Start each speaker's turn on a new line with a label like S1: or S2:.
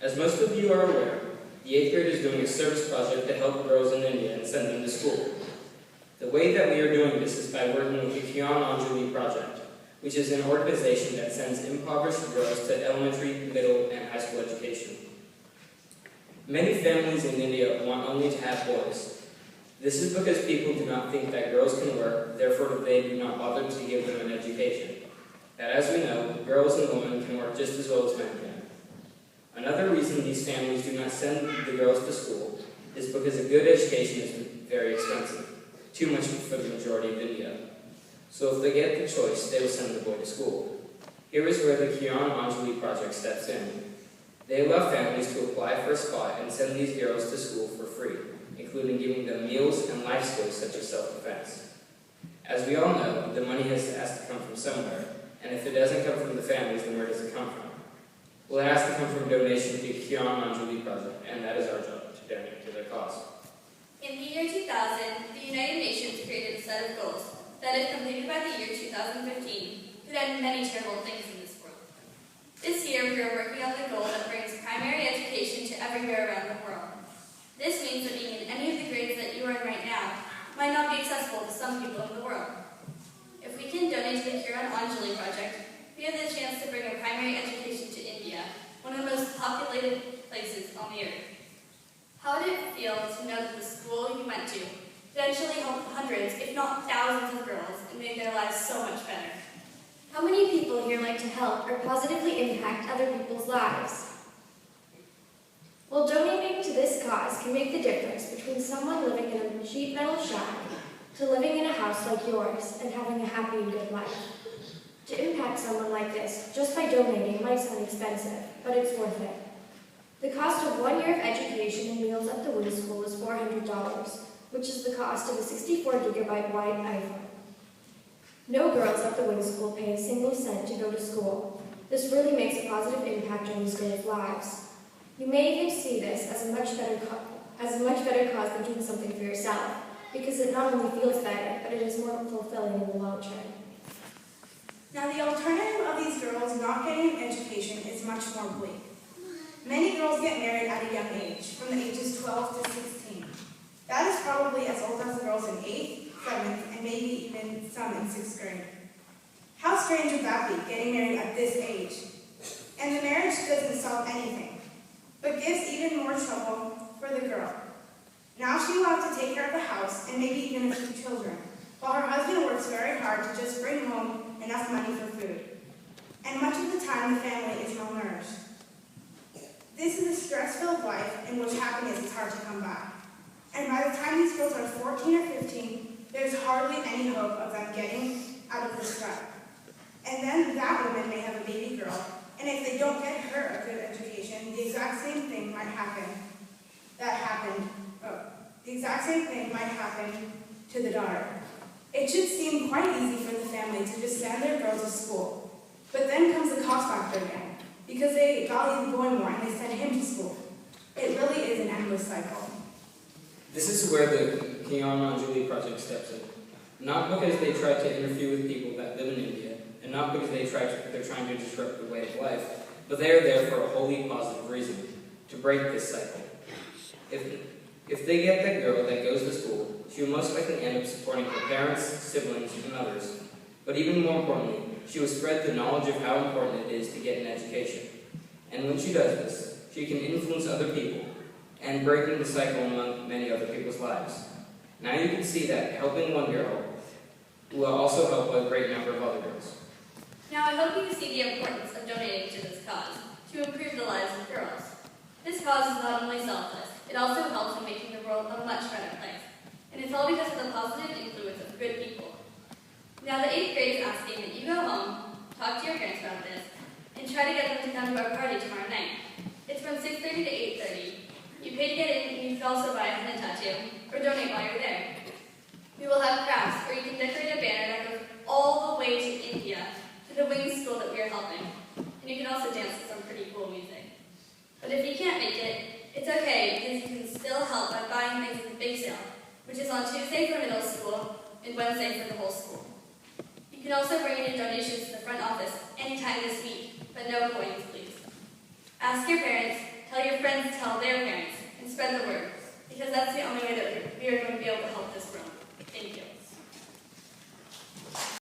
S1: As most of you are aware, the 8th grade is doing a service project to help girls in India and send them to school. The way that we are doing this is by working with the Kiran Anjali Project, which is an organization that sends impoverished girls to elementary, middle, and high school education. Many families in India want only to have boys. This is because people do not think that girls can work, therefore they do not bother to give them an education. And as we know, girls and women can work just as well as men can. Another reason these families do not send the girls to school is because a good education is very expensive, too much for the majority of India. So if they get the choice, they will send the boy to school. Here is where the Kiran Anjali Project steps in. They allow families to apply for a spot and send these girls to school for free, including giving them meals and life skills such as self-defense. As we all know, the money has to come from somewhere, and if it doesn't come from the families, then where does it come from? Well, it has to come from donations to the Kiran Anjali Project, and that is our job, to donate to their cause.
S2: In the year 2000, the United Nations created a set of goals that, if completed by the year 2015, could end many terrible things in this world. This year, we are working on the goal that brings primary education to everywhere around the world. This means that being in any of the grades that you are in right now might not be accessible to some people in the world. If we can donate to the Kiran Anjali Project, we have the chance to bring a primary education to India, one of the most populated places on the earth. How did it feel to know that the school you went to eventually helped hundreds, if not thousands of girls and made their lives so much better?
S3: How many people here like to help or positively impact other people's lives? Well, donating to this cause can make the difference between someone living in a cheap metal shack to living in a house like yours and having a happy and good life. To impact someone like this, just by donating might sound expensive, but it's worth it. The cost of 1 year of education and meals at the Wing School is $400, which is the cost of a 64-gigabyte wide iPhone. No girls at the Wing School pay a single cent to go to school. This really makes a positive impact on these girls' lives. You may even see this as a much better cause than doing something for yourself, because it not only feels better, but it is more fulfilling in the long term.
S4: Now, the alternative of these girls not getting an education is much more bleak. Many girls get married at a young age, from the ages 12 to 16. That is probably as old as the girls in 8th, 7th, and maybe even some in 6th grade. How strange would that be, getting married at this age? And the marriage doesn't solve anything, but gives even more trouble for the girl. Now she will have to take care of the house and maybe even a few children, while her husband works very hard to just bring home enough money for food. And much of the time, the family is malnourished. This is a stress-filled life in which happiness is hard to come by. And by the time these girls are 14 or 15, there's hardly any hope of them getting out of this rut. And then that woman may have a baby girl, and if they don't get her a good education, the exact same thing might happen to the daughter. It should seem quite easy for the family to just send their girls to school. But then comes the cost factor again, because they value the boy more and they send him to school. It really is an endless cycle.
S1: This is where the Kiran Anjali Project steps in. Not because they try to interfere with people that live in India, and not because they're trying to disrupt the way of life, but they are there for a wholly positive reason, to break this cycle. If they get that girl that goes to school, she will most likely end up supporting her parents, siblings, and others. But even more importantly, she will spread the knowledge of how important it is to get an education. And when she does this, she can influence other people, and breaking the cycle among many other people's lives. Now you can see that helping one girl will also help a great number of other girls.
S2: Now, I hope you see the importance of donating to this cause, to improve the lives of girls. This cause is not only selfless, it also helps in making the world a much better place. And it's all because of the positive influence of good people. Now, the 8th grade is asking that you go home, talk to your parents about this, and try to get them to come to our party tomorrow night. It's from 6:30 to 8:30. You pay to get in, and you can also buy a henna tattoo, or donate while you're there. We will have crafts, or you can decorate a banner that goes all the way to India, to the Wing School that we are helping. And you can also dance to some pretty cool music. But if you can't make it, it's okay, because you can still help by buying things at the bake sale, which is on Tuesday for middle school and Wednesday for the whole school. You can also bring in your donations to the front office anytime this week, but no coins, please. Ask your parents, Tell your friends to tell their parents, and spread the word, because that's the